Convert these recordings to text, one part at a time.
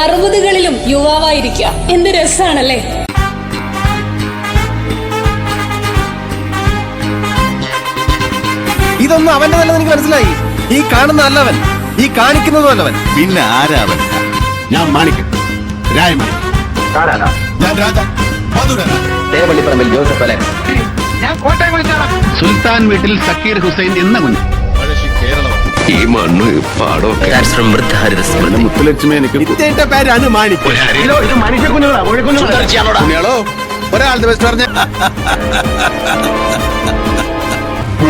60കളിലും യുവാവായിരിക്കുക. എന്ത് രസാണല്ലേ. ഇതൊന്നും അവന്റെ നല്ലത് എനിക്ക് മനസ്സിലായി. ഈ കാണുന്ന അല്ലവൻ, ഈ കാണിക്കുന്നതും അല്ലവൻ. പിന്നെ ആരാവൻ? ഞാൻ മാണിക്കൻ, രായമണി. ഞാൻ രാജ, ദേവള്ളിപ്പറമ്പിൽ ജോസഫ് അലൻ. ഞാൻ കോട്ടയം സുൽത്താൻ വീട്ടിൽ സക്കീർ ഹുസൈൻ എന്ന കുഞ്ഞ്. ഈ മണ്ണു പാടൊക്കെ മുത്തുലക്ഷ്മി എനിക്ക് പേരാണ് മാണിക്കൻ. ഒരാളുടെ ബെസ്റ്റ് പറഞ്ഞ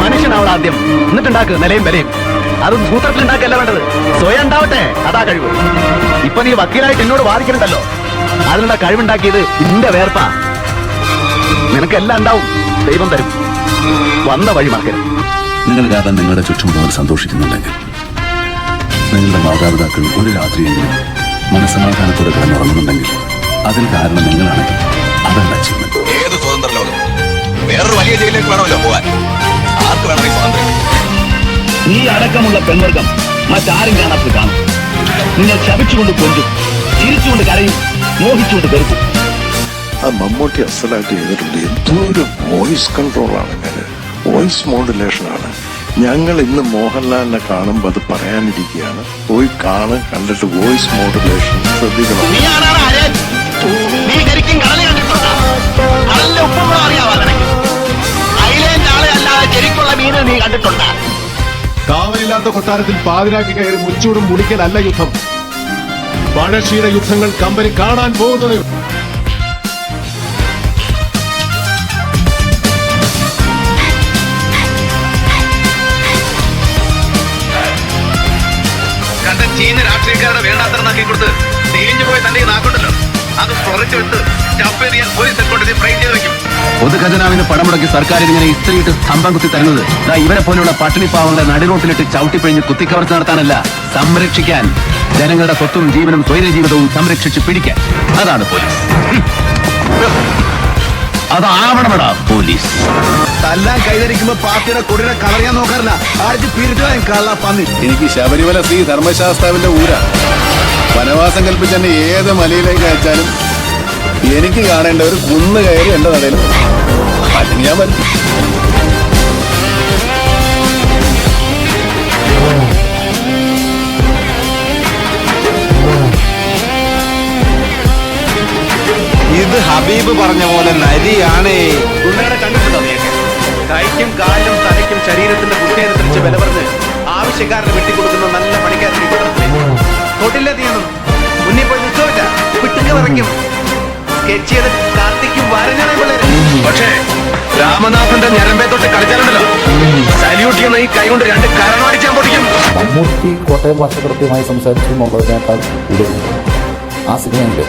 മനുഷ്യനാവണം ആദ്യം, എന്നിട്ടുണ്ടാക്ക് നിലയും വിലയും. അത് സൂത്രത്തിലുണ്ടാക്കല്ല വേണ്ടത്, സ്വയം ഉണ്ടാവട്ടെ. അതാ കഴിവ്. ഇപ്പൊ നീ വക്കീലായിട്ട് എന്നോട് വാദിക്കണ്ടല്ലോ, അതിനുള്ള കഴിവുണ്ടാക്കിയത് നിന്റെ വേർപ്പാ. നിനക്കെല്ലാം ഉണ്ടാവും, ദൈവം തരും. വന്ന വഴി മറക്കരുത്. നിങ്ങൾ കാരണം നിങ്ങളുടെ ചുറ്റുമുള്ളവർ സന്തോഷിക്കുന്നുണ്ടെങ്കിൽ, നിങ്ങളുടെ മാതാപിതാക്കൾ ഒരു രാത്രിയെങ്കിലും മനസ്സമാധാനത്തോടെ കിടന്നുറങ്ങുന്നുണ്ടെങ്കിൽ, അതിൽ കാരണം നിങ്ങളാണെങ്കിൽ അതല്ല അച്ചീവ്മെന്റ്. ഏത് സ്വതന്ത്ര ലോകം വേറൊരു വലിയ ജയിലിലേക്ക് വേണമല്ലോ പോവാൻ. ആർക്ക് വേണം ഈ സ്വാതന്ത്ര്യം? നീ അടക്കമുള്ള പെൺവർഗം മറ്റാരും കാണാത്ത കാണും. നിങ്ങൾ ശപിച്ചുകൊണ്ട് കൊഞ്ചും, ചിരിച്ചുകൊണ്ട് കരയും, മോഹിച്ചുകൊണ്ട് കരുതും. ആ മമ്മൂട്ടി അസലായിട്ട് ചെയ്തിട്ടുണ്ട്. എന്തോരു വോയിസ് കൺട്രോളാണ്, വോയിസ് മോഡുലേഷനാണ്. ഞങ്ങൾ ഇന്ന് മോഹൻലാലിനെ കാണുമ്പോൾ അത് പറയാനിരിക്കുകയാണ്. പോയി കണ്ടിട്ട് വോയിസ് മോഡുലേഷൻ ശ്രദ്ധിക്കണം. കാവലില്ലാത്ത കൊട്ടാരത്തിൽ പാതിരാക്കി കയറി മുച്ചൂടും മുടിക്കലല്ല യുദ്ധം. പഴശ്ശിയുടെ യുദ്ധങ്ങൾ കമ്പനി കാണാൻ പോകുന്നത്. ചീന രാഷ്ട്രീയക്കാരുടെ വേണ്ടാത്തരനാക്കി കൊടുത്ത് തേഞ്ഞു പോയി തന്റെ നാക്കുണ്ടല്ലോ, അത് പുറത്തു വിട്ട് ചപ്പേറിയാൽ പോലീസ് ഹെഡ്ക്വാർട്ടേഴ്സിൽ ഫ്രെയിം ചെയ്ത് വെക്കും. പൊതുഖജനാവിന് പണം മുടക്കി സർക്കാർ ഇങ്ങനെ ഇസ്ത്രീയിട്ട് സ്തംഭം കുത്തി തരുന്നത് ഇവരെ പോലുള്ള പട്ടിണി പാവങ്ങളെ നടിറോട്ടിലിട്ട് ചവിട്ടിപ്പിഴിഞ്ഞ് കുത്തിക്കവർച്ച നടത്താനല്ല, സംരക്ഷിക്കാൻ. ജനങ്ങളുടെ സ്വത്തും ജീവനും സ്വൈര ജീവിതവും സംരക്ഷിച്ച് പിടിക്കാൻ. അതാണ് പോലീസ്. അതാവണമെടാ പോലീസ്. തല്ലാൻ കൈതരിക്കുമ്പോ പാർട്ടിയുടെ കൊടിനെ കളറിയാൻ നോക്കാറില്ല. ആഴ്ച പിരിച്ചുവാൻ കള്ള പന്നി. എനിക്ക് ശബരിമല ശ്രീ ധർമ്മശാസ്താവിന്റെ ഊരാ. വനവാസം കൽപ്പിച്ച് എന്നെ ഏത് മലയിലേക്ക് അയച്ചാലും എനിക്ക് കാണേണ്ട ഒരു കുന്ന് കയറി എന്റെ നടയിൽ അല്ലെങ്കിൽ ഞാൻ വരും. ഇത് ഹബീബ് പറഞ്ഞ പോലെ നരിയാണേ. ഗുണ്ടകളെ കണ്ടിട്ടുണ്ടോ നീയൊക്കെ? കൈക്കും കാലിനും തലയ്ക്കും ശരീരത്തിന്റെ ബുദ്ധിയനുസരിച്ച് വില പറഞ്ഞ് ആവശ്യക്കാരന് വെട്ടിക്കൊടുക്കുന്ന നല്ല പണിക്കാരൻ തൊട്ടില്ല. തീയൊന്നും മുന്നിൽ പോയി നിൽക്കില്ല, വിട്ടുക വിറയ്ക്കും. സ്കെച്ച് ചെയ്ത് കാർത്തിക്കും വരഞ്ഞാണേ പിള്ളേര്. പക്ഷേ രാമനാഥന്റെ ഞരമ്പേ തൊട്ട് കളിച്ചാലുണ്ടല്ലോ, സല്യൂട്ട് ചെയ്യുന്ന ഈ കൈ കൊണ്ട് 2 കരണമടിച്ചാൻ പൊടിക്കും. മമ്മൂട്ടി കോട്ടയം ഭാഷ കൃത്യമായി സംസാരിച്ചു എന്നുള്ളതിനേക്കാൾ കൂടുതൽ ആ സിനിമയിൽ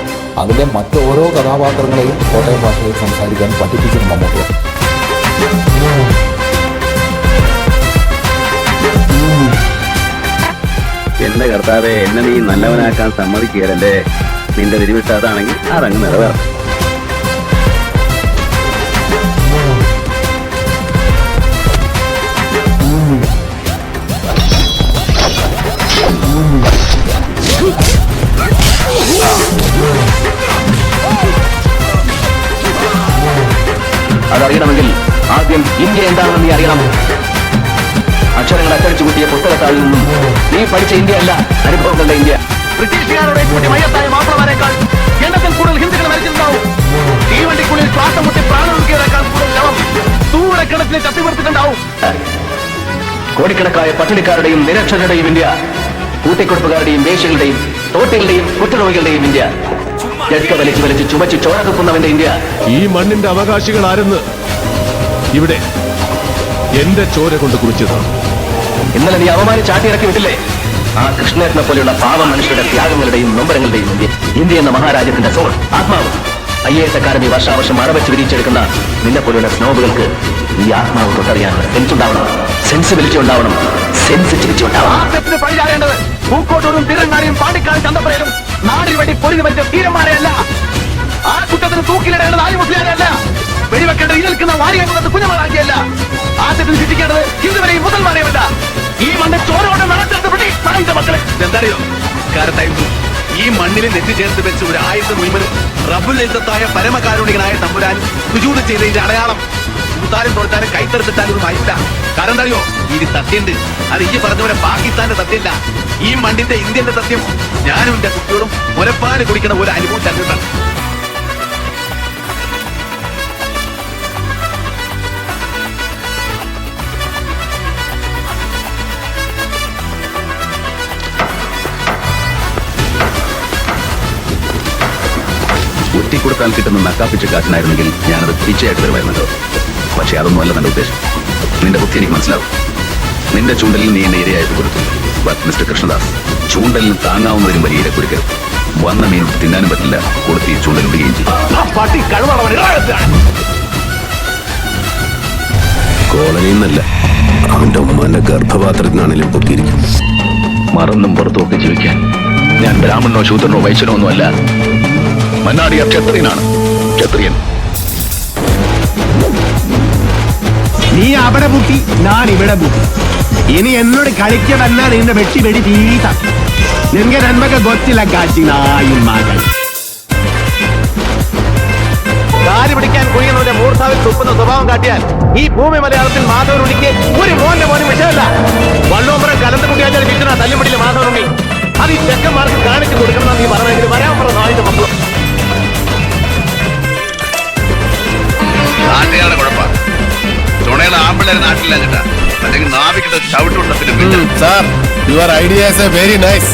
അതിലെ മറ്റോരോ കഥാപാത്രങ്ങളെയും കോട്ടയം ഭാഷയിൽ സംസാരിക്കാൻ പഠിപ്പിച്ചത് മമ്മൂട്ടിയാണ്. എന്റെ കർത്താവെ, എന്നെ നീ നല്ലവനാക്കാൻ സമ്മതിക്കുകയല്ലേ. നിന്റെ തിരുവിട്ട അതാണെങ്കിൽ അതങ്ങ് നിറവേറും. അതറിയണമെങ്കിൽ ആദ്യം ഇന്ത്യ എന്താണെന്ന് നീ അറിയണം. അക്ഷരങ്ങൾ അച്ചടിച്ചു കൂട്ടിയ പുസ്തകത്താളിൽ നിന്നും നീ പഠിച്ച ഇന്ത്യ അല്ല, അനുഭവങ്ങളുടെ ഇന്ത്യ. ബ്രിട്ടീഷുകാരുടെ മയത്തായ മാപ്പിളമാരെക്കാൾ എണ്ണത്തിൽ കൂടുതൽ ഹിന്ദുക്കൾ മരിച്ചിട്ടുണ്ടാവും. തീവണ്ടിക്കുള്ളിൽ ശ്വാസം മുട്ടി പ്രാണൊഴുക്കിയതിനേക്കാൾ കൂടുതൽ ശവം ദൂരക്കിണറ്റിൽ ചത്തിമർത്തിട്ടുണ്ടാവും. കോടിക്കണക്കായ പട്ടിണിക്കാരുടെയും നിരക്ഷരരുടെയും ഇന്ത്യ, കൂട്ടിക്കൊടുപ്പുകാരുടെയും വേശ്യകളുടെയും തോട്ടികളുടെയും കുറ്റരോഗികളുടെയും ഇന്ത്യ, ജഡ്ക വലിച്ചു വലിച്ച് ചുമച്ച് ചോര തുപ്പുന്നവന്റെ ഇന്ത്യ. ഈ മണ്ണിന്റെ അവകാശികൾ ആരെന്ന് ഇവിടെ എന്റെ ചോര കൊണ്ട് കുറിച്ചതാണ്. ഇന്നലെ നീ അവമാനിച്ച് ചാട്ടിയിറക്കി വിട്ടില്ലേ ആ കൃഷ്ണേട്ടനെ പോലെയുള്ള പാവ മനുഷ്യരുടെ ത്യാഗങ്ങളുടെയും നൊമ്പരങ്ങളുടെയും ഇന്ത്യ. ഇന്ത്യ എന്ന മഹാരാജ്യത്തിന്റെ സോൾ, ആത്മാവ്. IAS അക്കാദമി വർഷാവർഷം മറവച്ച് വിരിച്ചെടുക്കുന്ന നിന്നെ പോലെയുള്ള സ്നോബുകൾക്ക് ഈ ആത്മാവ് തൊട്ടറിയാനുള്ള സെൻസ് ഉണ്ടാവണം, സെൻസിബിലിറ്റി ഉണ്ടാവണം, സെൻസിറ്റിവിറ്റി ഉണ്ടാവണം. പഴിചാരേണ്ടത് പൂക്കോട്ടൂരും തിരങ്ങാടിയും പാണ്ടിക്കാട് ചന്തപ്പുരയിലും നാടിന് വേണ്ടി പൊരുതി മരിച്ച തീരന്മാരെയല്ല. ആ കുറ്റത്തിന് തൂക്കിലിടേണ്ടത് ആര്യ മുസ്ലിയാരല്ല. വെടിവെക്കേണ്ടത് ഈ നിൽക്കുന്ന വാരിയംകുളത്ത് കുഞ്ഞമാറാക്കിയല്ല. ആദ്യത്തിന് ശിക്ഷിക്കേണ്ടത് ഹിന്ദുവിനെയും മുസൽമാനെയുമല്ല. ഈ മണ്ണ് ചോരോടെ നടത്തേണ്ട ബ്രിട്ടീഷ് മക്കളെ. എന്തറിയോ? കാലത്തായിരുന്നു ഈ മണ്ണിൽ നെറ്റിച്ചേർത്ത് വെച്ച് ഒരു ആയത്ത് മുഴുവനും റബ്ബുൽ ഇസ്സത്തായ പരമകാരുണികനായ തമ്പുരാൻ സുജൂദ് ചെയ്തതിന്റെ അടയാളം. തൂത്താലും തോർത്താലും കൈത്തെടുത്തിട്ടാലും ഒന്നും ആയില്ല. കാരണം എന്താ അറിയോ? ഇത് സത്യമുണ്ട്. അത് ഈ പറഞ്ഞ പോലെ പാകിസ്ഥാന്റെ സത്യമില്ല, ഈ മണ്ണിന്റെ ഇന്ത്യന്റെ സത്യം. ഞാനും എന്റെ കുട്ടിയോടും മുലപ്പാല് കുടിക്കണ ഒരു അനുഭവം തന്നിട്ടാണ്. ഒറ്റിക്കൊടുത്താൽ കിട്ടുന്ന നക്കാപ്പിച്ച കാശിനായിരുന്നെങ്കിൽ ഞാനത് പിച്ചയായിട്ട് വരുമായിരുന്നല്ലോ. പക്ഷെ അതൊന്നുമല്ല നിന്റെ ഉദ്ദേശം. നിന്റെ ബുദ്ധി എനിക്ക് മനസ്സിലാവും. നിന്റെ ചൂണ്ടലിൽ നീ എന്നെ ഇരയായിട്ട് കൊടുത്തു. ബട്ട് മിസ്റ്റർ കൃഷ്ണദാസ്, ചൂണ്ടലിൽ താങ്ങാവുന്നതിനും വലിയ ഇര കൊടുക്കരുത്. വന്ന മീൻ തിന്നാനും പറ്റില്ല, കൊടുത്ത് ഈ ചൂണ്ടൽ വിടുകയും ചെയ്യും. കോളനിയിൽ നിന്നല്ല, അവന്റെ ഉമ്മാന്റെ ഗർഭപാത്രത്തിനാണെങ്കിലും പൊക്കിയിരിക്കും. മറന്നും പുറത്തുമൊക്കെ ജീവിക്കാൻ ഞാൻ ബ്രാഹ്മണനോ ശൂദ്രനോ വൈശ്യനോ ഒന്നുമല്ല. മന്നാടിയ ക്ഷത്രിയനാണ്. ക്ഷത്രിയൻ. നീ അവിടെ പൂട്ടി, ഞാൻ ഇവിടെ പൂട്ടി. ഇനി എന്നോട് കളിക്കടല്ല നിന്റെ വെട്ടി വെടി തീറ്റ. നിനക്ക് നന്മക്ക് ಗೊತ್ತಿಲ್ಲ കാച്ചി നായും മകൾ. കാല് പിടിക്കാൻ കുഴിയുന്നവന്റെ മൂർധാവിൽ തുപ്പുന്ന സ്വഭാവം കാട്ടിയാൽ ഈ ഭൂമി മലയാളത്തിൽ മാധവനുണ്ണിക്ക് ഒരു മോന്റെ മോനും വിഷയമല്ല. വള്ളോമ്പരം കലന്ത് കുട്ടിയാച്ചാൽ വിൽക്കുന്ന തല്ലുപിടിയിലെ മാധവനുണ്ണി അത് ഈ ചെക്കന്മാർക്ക് കാണിച്ചു കൊടുക്കണം. നീ പറഞ്ഞെങ്കിൽ വരാൻ പറഞ്ഞ നാളിന്റെ മക്കളും നാട്ടുകാരുടെ കുഴപ്പം. ചുണയുടെ ആമ്പിള്ളേരെ നാട്ടിലില്ല ചേട്ടാ, അല്ലെങ്കിൽ നാവിക്കിട്ട് ചവിട്ടുണ്ട. പിന്നെ sir, your ideas are very nice,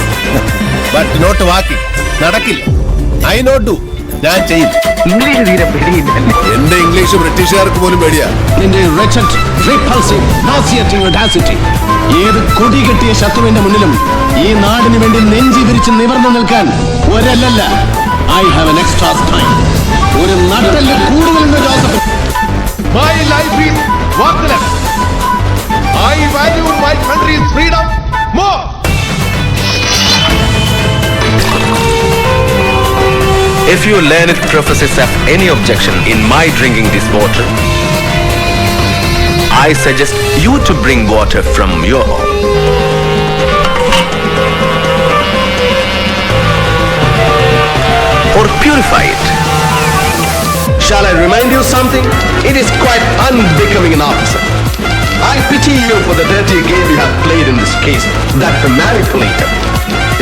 but not walking. നടക്കില്ല. I not do. ഞാൻ ചെയ്യും. ഇംഗ്ലീഷ് തീരെ പേടിയില്ല. എന്റെ ഇംഗ്ലീഷ് ബ്രിട്ടീഷുകാർക്ക് പോലും പേടിയാ. ഏത് കൊടി കെട്ടിയ ശത്രുവിന്റെ മുന്നിലും ഈ നാടിന് വേണ്ടി നെഞ്ചി വിരിച്ച് നിവർന്നു നിൽക്കാൻ ഒരല്ല. I have an extra time. ഒരു നട്ടല് കൂടുതലുണ്ട് Joseph. My life is worthless. I value my country's freedom more. If you learned professors have any objection in my drinking this water, I suggest you to bring water from your home. Or purify it. Shall I remind you something? It is quite unbecoming an officer. I pity you for the dirty game you have played in this case, that manipulator.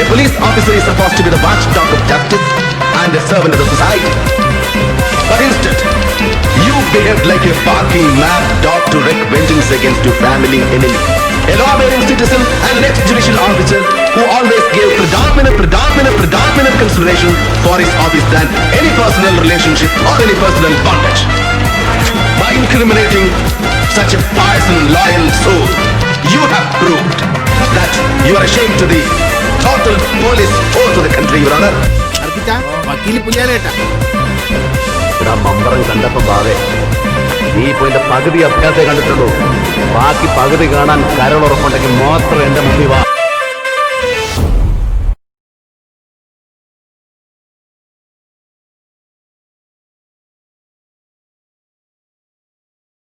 A police officer is supposed to be the watchdog of justice and a servant of the society. But instead, you behaved like a barking mad dog to wreak vengeance against your family enemy. A law-abiding citizen and an ex-judicial officer who always gave predominant consideration for his office than any personal relationship or any personal bondage. By incriminating such a pious and loyal soul, you have proved that you are ashamed to the total police force of the country, Your Honor. Mambaram കണ്ടപ്പോ ബാവേ, നീ ഇപ്പൊ എന്റെ പകുതി അഭ്യാസേ കണ്ടിട്ടുള്ളൂ. ബാക്കി പകുതി കാണാൻ കരളുറപ്പുണ്ടെങ്കിൽ മാത്രം എന്റെ മുമ്പിൽ വാ.